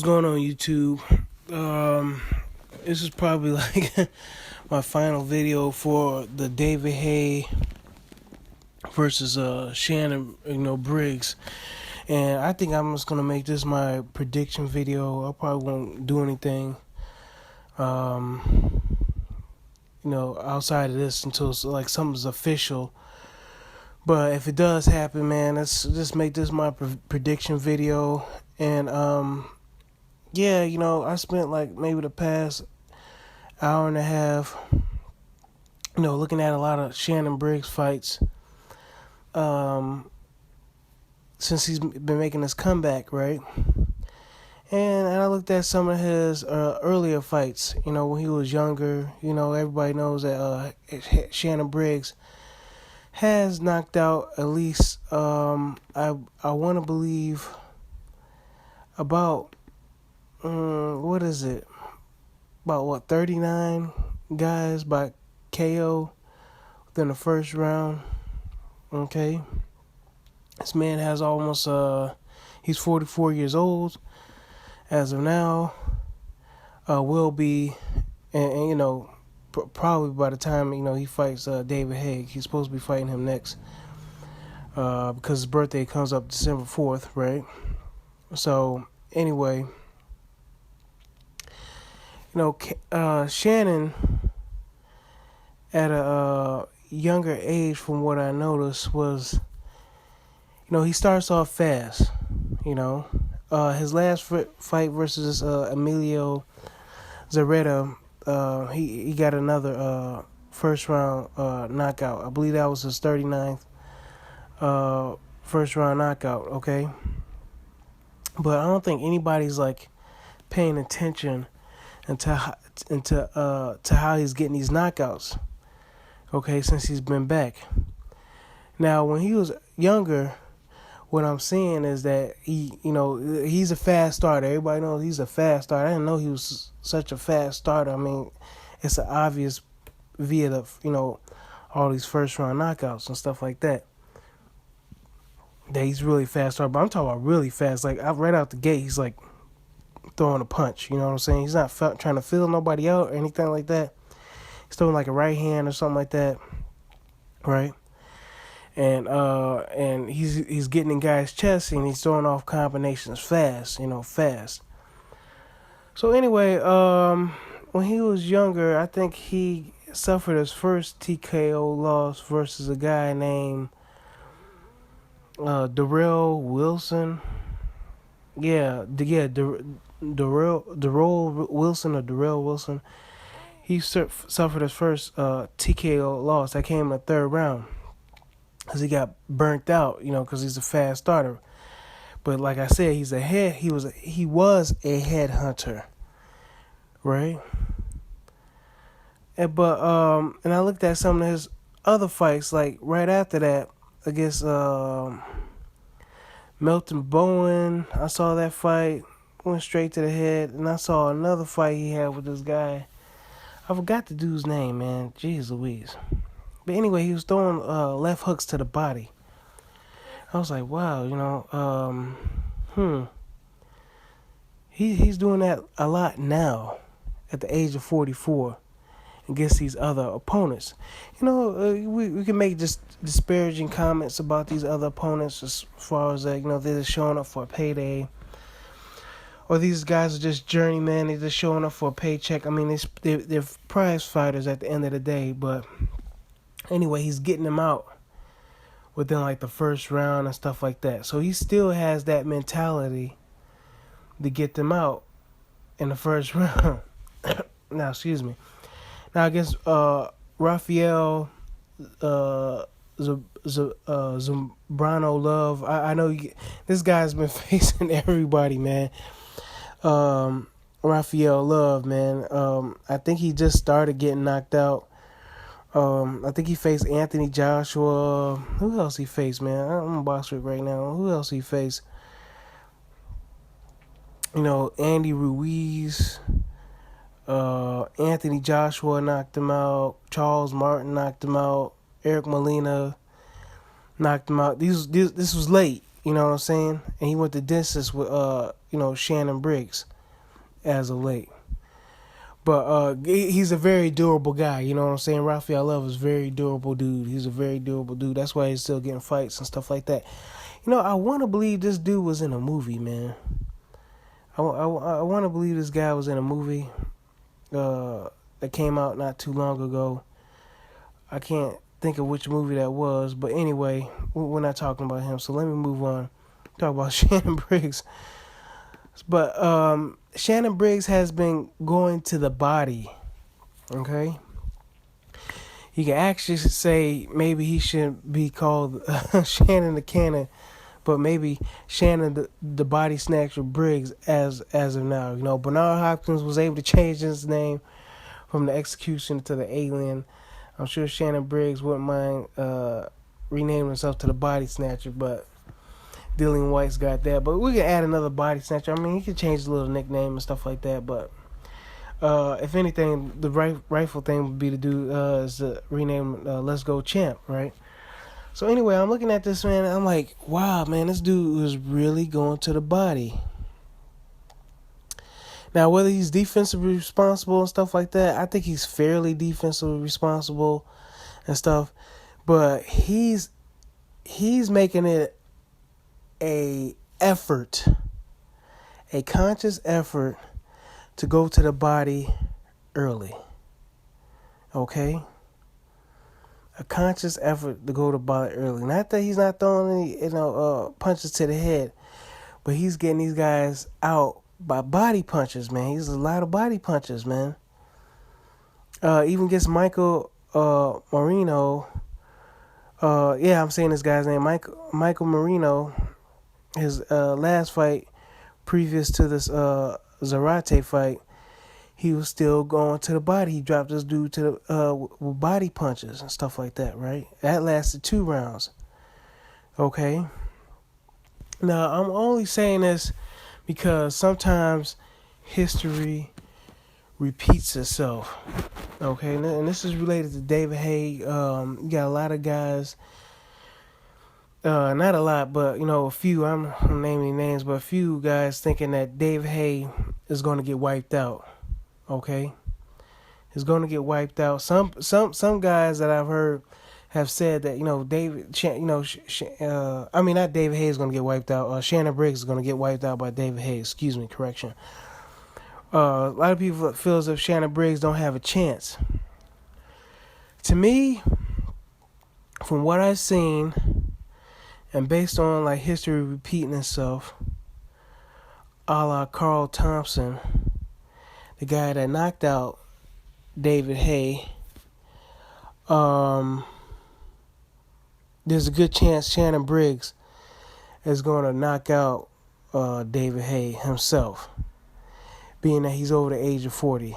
going on, YouTube? This is probably like my final video for the David Haye versus Shannon, Briggs, and I think I'm just gonna make this my prediction video. I probably won't do anything, outside of this until like something's official. But if it does happen, man, let's just make this my prediction video. And yeah, I spent like maybe the past hour and a half, looking at a lot of Shannon Briggs fights. Since he's been making his comeback, right? And I looked at some of his earlier fights, when he was younger. Everybody knows that Shannon Briggs has knocked out at least, I want to believe, about, what is it? About 39 guys by KO within the first round. Okay. This man has almost, he's 44 years old as of now. Will be, and probably by the time, he fights David Haye. He's supposed to be fighting him next. Because his birthday comes up December 4th, right? So, anyway, Shannon, at a younger age, from what I noticed, was, he starts off fast. His last fight versus Emilio Zareta, he got another first round knockout. I believe that was his 39th first round knockout. Okay, but I don't think anybody's like paying attention to how he's getting these knockouts. Okay, since he's been back. Now, when he was younger, what I'm seeing is that he's a fast starter. Everybody knows he's a fast starter. I didn't know he was such a fast starter. I mean, it's obvious via the, all these first round knockouts and stuff like that. That he's really fast starter. But I'm talking about really fast. Like, right out the gate, he's like throwing a punch. You know what I'm saying? He's not trying to feel nobody out or anything like that. He's throwing like a right hand or something like that. Right? And he's getting in guys' chests and he's throwing off combinations fast, fast. So anyway, when he was younger, I think he suffered his first TKO loss versus a guy named Darrell Wilson. Darrell Wilson. He suffered his first TKO loss. That came in the third round. Because he got burnt out, because he's a fast starter. But like I said, he was a headhunter, right? And I looked at some of his other fights, like right after that, against Milton Bowen. I saw that fight, went straight to the head, and I saw another fight he had with this guy. I forgot the dude's name, man. Jeez Louise. But anyway, he was throwing left hooks to the body. I was like, wow, He's doing that a lot now, at the age of 44, against these other opponents. We can make just disparaging comments about these other opponents as far as they're just showing up for a payday. Or these guys are just journeymen, they're just showing up for a paycheck. I mean, they're prize fighters at the end of the day, but anyway, he's getting them out within like the first round and stuff like that. So he still has that mentality to get them out in the first round. Now, excuse me. Now, I guess Rafael Zambrano Love. I know this guy's been facing everybody, man. Rafael Love, man. I think he just started getting knocked out. I think he faced Anthony Joshua. Who else he faced, man? I'm gonna box it right now. Who else he faced? Andy Ruiz. Anthony Joshua knocked him out. Charles Martin knocked him out. Eric Molina knocked him out. This was late. You know what I'm saying? And he went the distance with Shannon Briggs. as of late. But he's a very durable guy. You know what I'm saying? Rafael Love is a very durable dude. He's a very durable dude. That's why he's still getting fights and stuff like that. You know, I want to believe this dude was in a movie, man. I want to believe this guy was in a movie that came out not too long ago. I can't think of which movie that was. But anyway, we're not talking about him. So let me move on. Talk about Shannon Briggs. But Shannon Briggs has been going to the body, okay? You can actually say maybe he shouldn't be called Shannon the Cannon, but maybe Shannon the Body Snatcher Briggs as of now. You know, Bernard Hopkins was able to change his name from the Executioner to the Alien. I'm sure Shannon Briggs wouldn't mind renaming himself to the Body Snatcher, but Dillian White's got that, but we can add another Body Snatcher. I mean, he could change the little nickname and stuff like that, but if anything, the rightful thing would be to do is to rename Let's Go Champ, right? So anyway, I'm looking at this, man, and I'm like, wow, man, this dude is really going to the body. Now, whether he's defensively responsible and stuff like that, I think he's fairly defensively responsible and stuff, but he's making it a conscious effort to go to the body early. Okay? A conscious effort to go to the body early. Not that he's not throwing any, punches to the head, but he's getting these guys out by body punches, man. He's a lot of body punches, man. Even gets Michael Marino. I'm saying this guy's name, Michael Marino. His last fight, previous to this Zarate fight, he was still going to the body. He dropped this dude to the with body punches and stuff like that, right? That lasted 2 rounds. Okay. Now, I'm only saying this because sometimes history repeats itself. Okay, and this is related to David Haye. You got a lot of guys. Not a lot, but a few. I'm naming names, but a few guys thinking that Dave Haye is going to get wiped out. Okay, he's going to get wiped out. Some guys that I've heard have said that not David Haye is going to get wiped out. Shannon Briggs is going to get wiped out by David Haye. Excuse me, correction. A lot of people feel as if Shannon Briggs don't have a chance. To me, from what I've seen, and based on like history repeating itself, a la Carl Thompson, the guy that knocked out David Haye, there's a good chance Shannon Briggs is going to knock out David Haye himself, being that he's over the age of 40.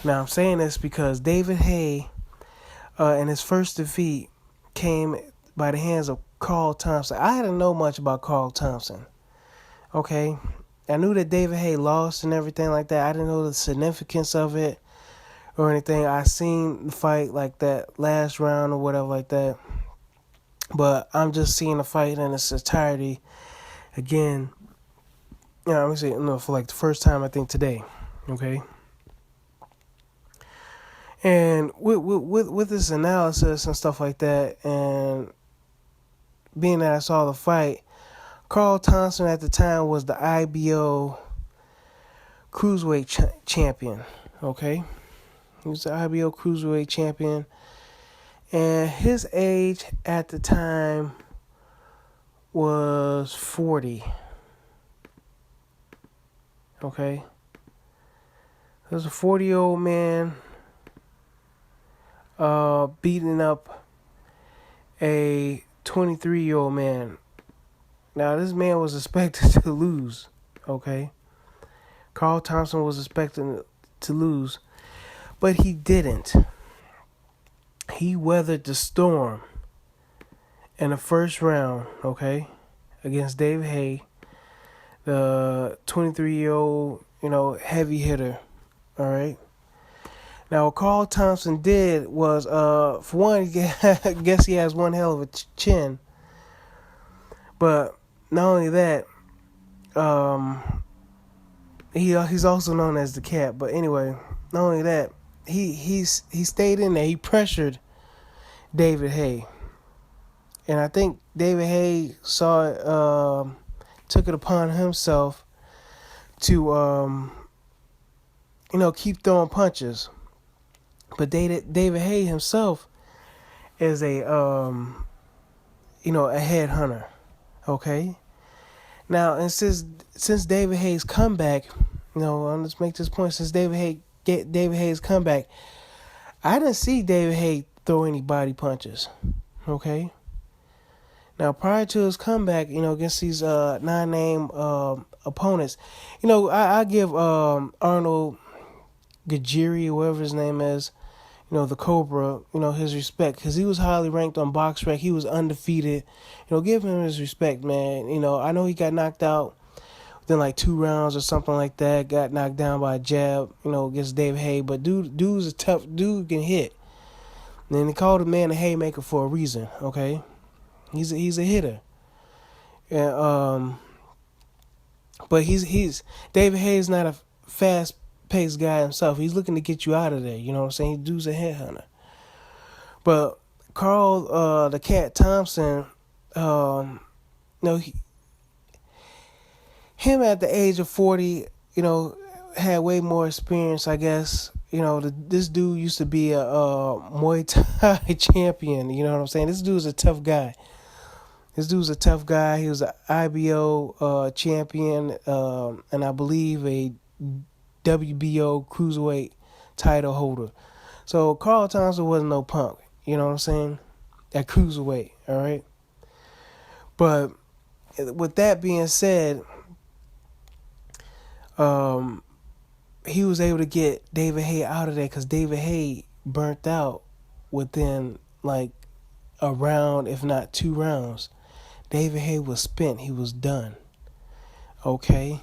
Now, I'm saying this because David Haye, in his first defeat, came by the hands of Carl Thompson. I didn't know much about Carl Thompson. Okay? I knew that David Haye lost and everything like that. I didn't know the significance of it or anything. I seen the fight like that last round or whatever like that. But I'm just seeing the fight in its entirety again. Let me say, for like the first time I think today. Okay? And with this analysis and stuff like that, and being that I saw the fight, Carl Thompson at the time was the IBO Cruiserweight champion, okay? He was the IBO Cruiserweight champion, and his age at the time was 40, okay? He was a 40-year-old man beating up a 23-year-old man. Now, this man was expected to lose, okay? Carl Thompson was expecting to lose, but he didn't. He weathered the storm in the first round, okay, against David Haye, the 23-year-old, heavy hitter, all right? Now, what Carl Thompson did was, for one, I guess he has one hell of a chin. But not only that, he's also known as the Cat. But anyway, not only that, he stayed in there. He pressured David Haye, and I think David Haye saw it, took it upon himself to keep throwing punches. But David Haye himself is a headhunter. Okay. Now, and since David Haye's comeback, let's make this point. Since David Haye's comeback, I didn't see David Haye throw any body punches. Okay. Now, prior to his comeback, against these non-name opponents, I give Arnold Gajiri, whatever his name is, the Cobra, his respect, because he was highly ranked on BoxRec. He was undefeated. Give him his respect, man. I know he got knocked out within like 2 rounds or something like that. Got knocked down by a jab, against Dave Haye. But dude's a tough dude, can hit. And then they called the man a haymaker for a reason. Okay, he's a hitter. And but he's David Haye's not a fast paced guy himself. He's looking to get you out of there. You know what I'm saying? Dude's a headhunter. But Carl, the Cat Thompson, him at the age of 40, had way more experience, I guess. This dude used to be a Muay Thai champion. You know what I'm saying? This dude's a tough guy. He was an IBO champion, and I believe a WBO cruiserweight title holder. So Carl Thompson wasn't no punk. You know what I'm saying? At cruiserweight, all right? But with that being said, he was able to get David Haye out of there because David Haye burnt out within like a round, if not 2 rounds. David Haye was spent. He was done. Okay?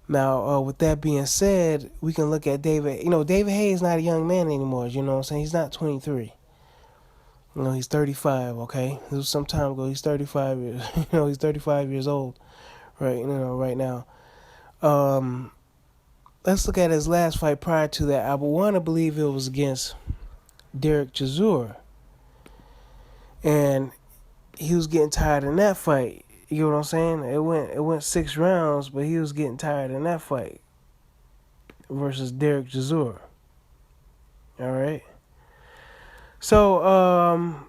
Now, with that being said, we can look at David. David Haye is not a young man anymore. You know what I'm saying? He's not 23. He's 35, okay? This was some time ago. He's 35 years. He's 35 years old, right? Right now. Let's look at his last fight prior to that. I would want to believe it was against Derek Chisora. And he was getting tired in that fight. You know what I'm saying? It went 6 rounds, but he was getting tired in that fight versus Derek Chisora. All right. So,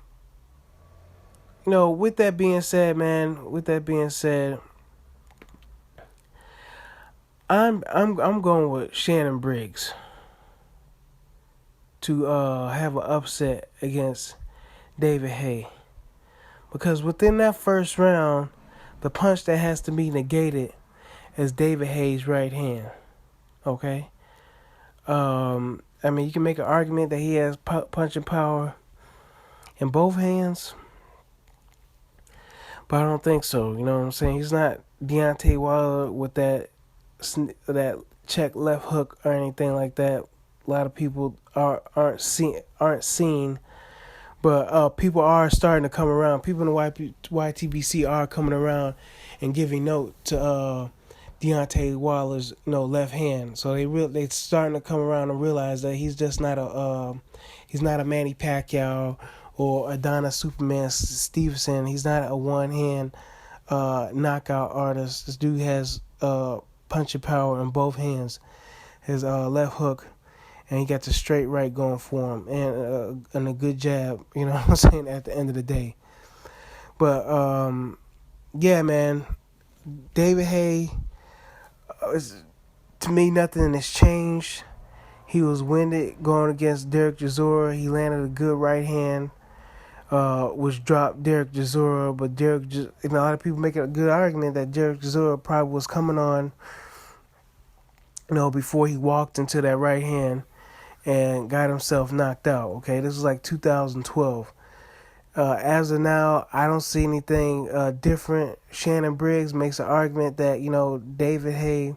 with that being said, I'm going with Shannon Briggs to have an upset against David Haye. Because within that first round, the punch that has to be negated is David Haye's right hand. Okay? You can make an argument that he has punching power in both hands, but I don't think so. You know what I'm saying? He's not Deontay Wilder with that check left hook or anything like that. A lot of people aren't seen. But people are starting to come around. People in the YTBC are coming around and giving note to Deontay Wilder's left hand. So they starting to come around and realize that he's just not he's not a Manny Pacquiao or Adonis Superman Stevenson. He's not a one hand knockout artist. This dude has punching power in both hands. His left hook. And he got the straight right going for him, and a good jab. You know what I'm saying? At the end of the day, but yeah, man, David Haye. To me, nothing has changed. He was winded going against Derek Chisora. He landed a good right hand, which dropped Derek Chisora. But a lot of people make a good argument that Derek Chisora probably was coming on, before he walked into that right hand and got himself knocked out. Okay, this was like 2012. As of now, I don't see anything different. Shannon Briggs makes an argument that David Haye.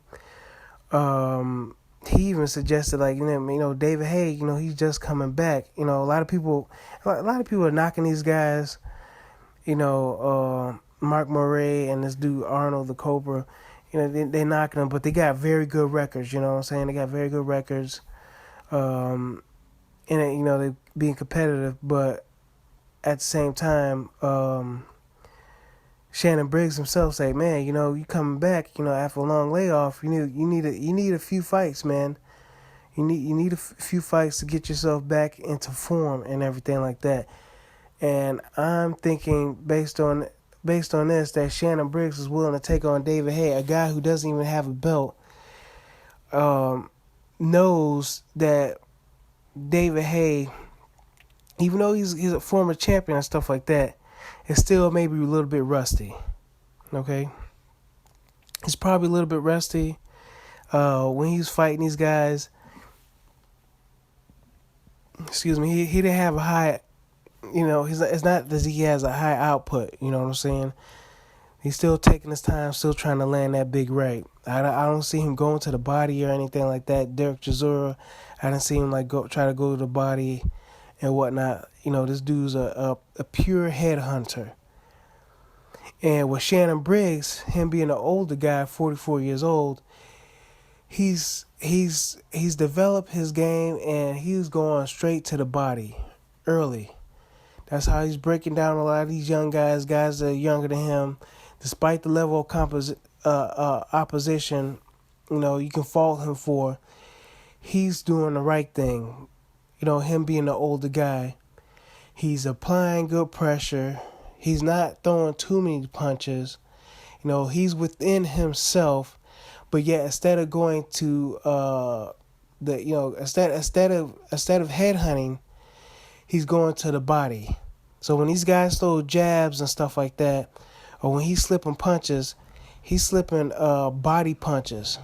He even suggested David Haye. He's just coming back. A lot of people are knocking these guys. Mark Murray and this dude Arnold the Cobra. They're knocking them, but they got very good records. You know what I'm saying? They got very good records. And they being competitive, but at the same time, Shannon Briggs himself say, man, you coming back, after a long layoff, you need a few fights, man. You need a few fights to get yourself back into form and everything like that. And I'm thinking based on this that Shannon Briggs is willing to take on David Haye, a guy who doesn't even have a belt. Knows that David Haye, even though he's a former champion and stuff like that, is still maybe a little bit rusty. Okay, he's probably a little bit rusty when he's fighting these guys. Excuse me, he didn't have a high. It's not that he has a high output. You know what I'm saying? He's still taking his time, still trying to land that big right. I don't see him going to the body or anything like that. Derek Chisora, I didn't see him try to go to the body and whatnot. This dude's a pure headhunter. And with Shannon Briggs, him being an older guy, 44 years old, he's developed his game and he's going straight to the body early. That's how he's breaking down a lot of these young guys that are younger than him. Despite the level of opposition, you can fault him for, he's doing the right thing. Him being the older guy, he's applying good pressure. He's not throwing too many punches. He's within himself, but yet instead of going to instead of headhunting, he's going to the body. So when these guys throw jabs and stuff like that, or when he's slipping punches, he's slipping body punches.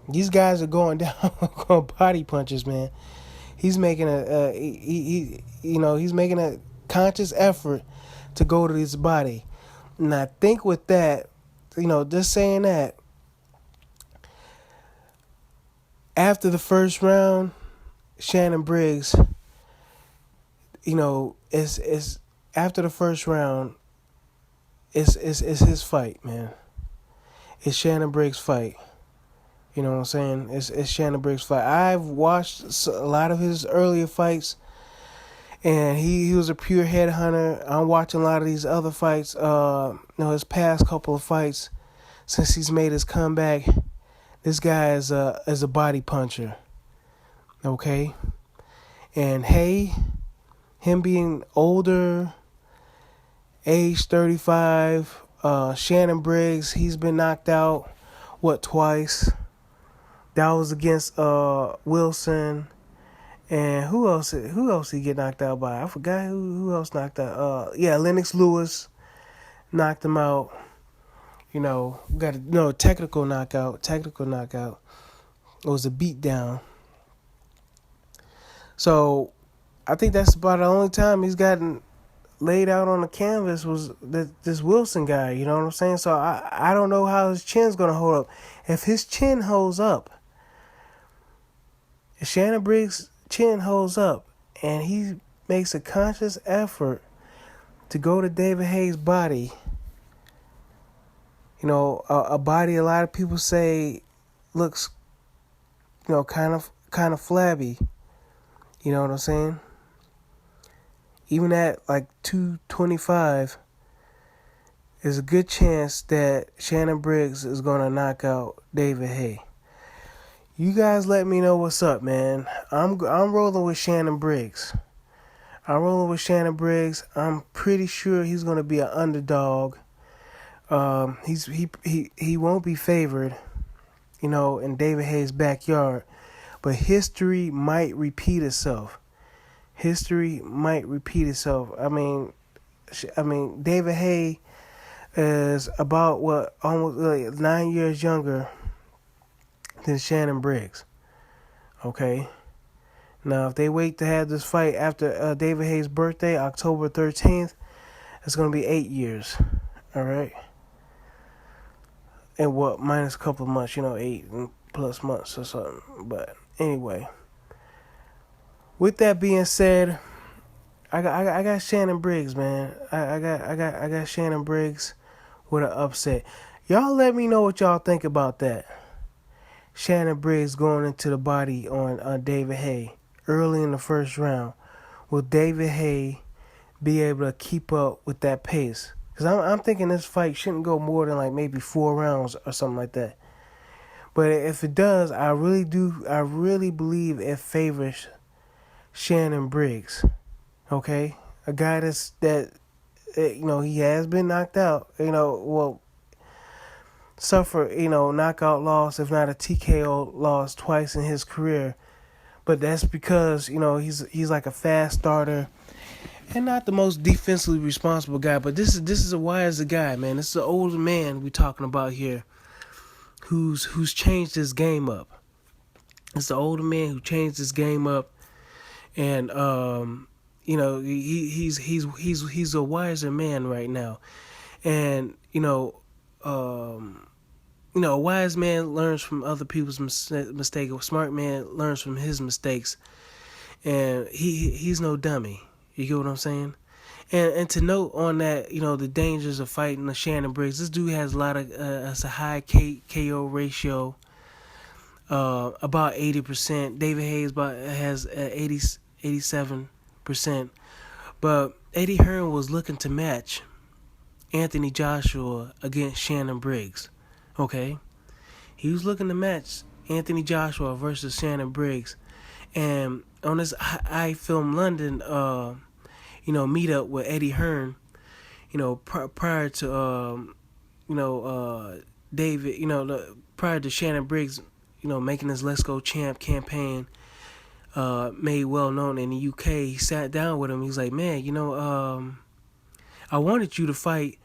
These guys are going down body punches, man. He's making he's making a conscious effort to go to his body. And I think with that, just saying that, after the first round, Shannon Briggs, is after the first round, it's his fight, man. It's Shannon Briggs' fight. You know what I'm saying? It's Shannon Briggs' fight. I've watched a lot of his earlier fights, and he was a pure headhunter. I'm watching a lot of these other fights. His past couple of fights, since he's made his comeback, this guy is a body puncher. Okay, and Haye, him being older, age 35. Shannon Briggs, he's been knocked out, twice? That was against Wilson. And who else he get knocked out by? I forgot who else knocked out. Lennox Lewis knocked him out. Technical knockout. It was a beatdown. So I think that's about the only time he's gotten laid out on the canvas was this Wilson guy. You know what I'm saying? So I don't know how his chin's going to hold up. If his chin holds up, if Shannon Briggs' chin holds up and he makes a conscious effort to go to David Haye's body, a body a lot of people say looks, kind of flabby. You know what I'm saying? Even at 225, there's a good chance that Shannon Briggs is going to knock out David Haye. You guys let me know what's up, man. I'm rolling with Shannon Briggs. I'm pretty sure he's going to be an underdog. He won't be favored, in David Haye's backyard. But history might repeat itself. I mean, David Haye is about almost 9 years younger than Shannon Briggs. Okay. Now, if they wait to have this fight after David Haye's birthday, October 13th, it's going to be 8 years. All right. And minus a couple of months, 8 plus months or something. But anyway, with that being said, I got Shannon Briggs, man. I got Shannon Briggs with an upset. Y'all let me know what y'all think about that. Shannon Briggs going into the body on David Haye early in the first round. Will David Haye be able to keep up with that pace? Because I'm thinking this fight shouldn't go more than like maybe 4 rounds or something like that. But if it does, I really believe it favors Shannon Briggs. Okay? A guy that he has been knocked out. Suffer, knockout loss, if not a TKO loss twice in his career. But that's because, he's like a fast starter and not the most defensively responsible guy. But this is a wiser guy, man. This is an older man we're talking about here who's changed his game up. It's the older man who changed his game up, and he's a wiser man right now. And a wise man learns from other people's mistakes. A smart man learns from his mistakes, and he's no dummy. You get what I'm saying? And to note on that, the dangers of fighting the Shannon Briggs. This dude has a high KO ratio, about 80%. David Haye has 87%, but Eddie Hearn was looking to match Anthony Joshua against Shannon Briggs. Okay, he was looking to match Anthony Joshua versus Shannon Briggs, and on this I Film London, meetup with Eddie Hearn, prior to David, prior to Shannon Briggs, making his Let's Go Champ campaign, made well known in the UK. He sat down with him. He's like, man, I wanted you to fight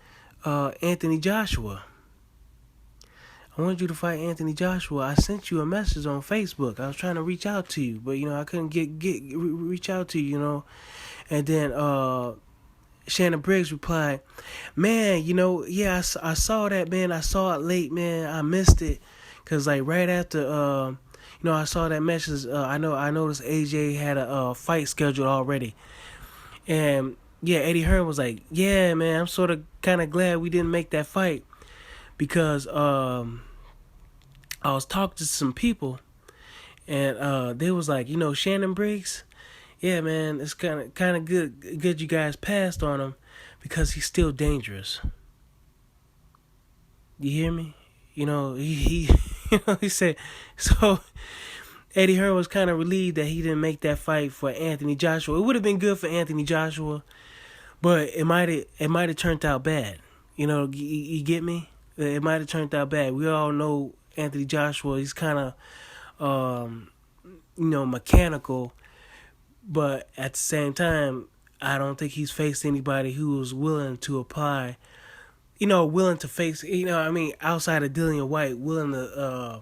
Anthony Joshua. I wanted you to fight Anthony Joshua. I sent you a message on Facebook. I was trying to reach out to you, but I couldn't reach out to you, And then Shannon Briggs replied, man, yeah, I saw that, man. I saw it late, man. I missed it, cause like right after I saw that message. I noticed AJ had a fight scheduled already, and yeah, Eddie Hearn was like, yeah, man, I'm sort of kind of glad we didn't make that fight, because I was talking to some people, and they was like, Shannon Briggs, yeah, man, it's kind of good you guys passed on him, because he's still dangerous. You hear me? He he said, so Eddie Hearn was kind of relieved that he didn't make that fight for Anthony Joshua. It would have been good for Anthony Joshua, but it might have turned out bad. You get me? It might have turned out bad. We all know Anthony Joshua. He's kind of, mechanical, but at the same time, I don't think he's faced anybody who was willing to apply, willing to face, outside of Dillian White, willing to,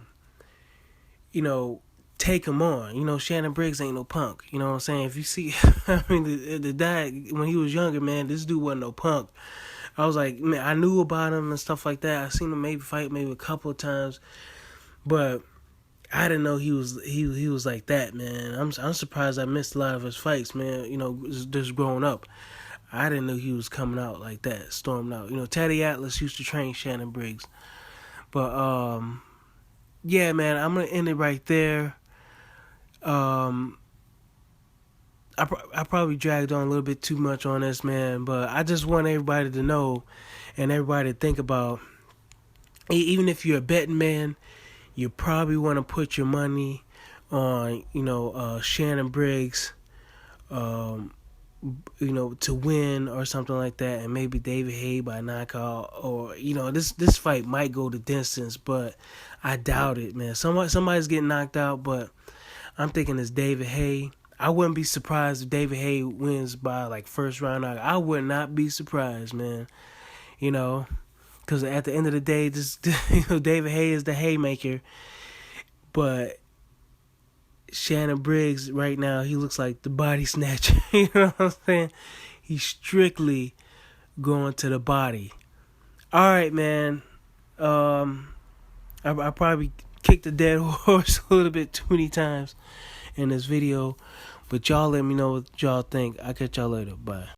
take him on. Shannon Briggs ain't no punk. You know what I'm saying? If you see, the guy, when he was younger, man, this dude wasn't no punk. I was like, man, I knew about him and stuff like that. I seen him maybe fight a couple of times, but I didn't know he was like that, man. I'm surprised I missed a lot of his fights, man. Just growing up, I didn't know he was coming out like that, storming out. Teddy Atlas used to train Shannon Briggs, but yeah, man, I'm gonna end it right there. I probably dragged on a little bit too much on this, man, but I just want everybody to know and everybody to think about, even if you're a betting man, you probably want to put your money on, Shannon Briggs, to win or something like that, and maybe David Haye by knockout, or, this fight might go the distance, but I doubt it, man. Somebody's getting knocked out, but I'm thinking it's David Haye. I wouldn't be surprised if David Haye wins by like first round. I would not be surprised, man. Because at the end of the day, David Haye is the haymaker, but Shannon Briggs right now, he looks like the body snatcher. You know what I'm saying? He's strictly going to the body. All right, man. I probably kicked a dead horse a little bit too many times in this video, but y'all let me know what y'all think. I'll catch y'all later. Bye.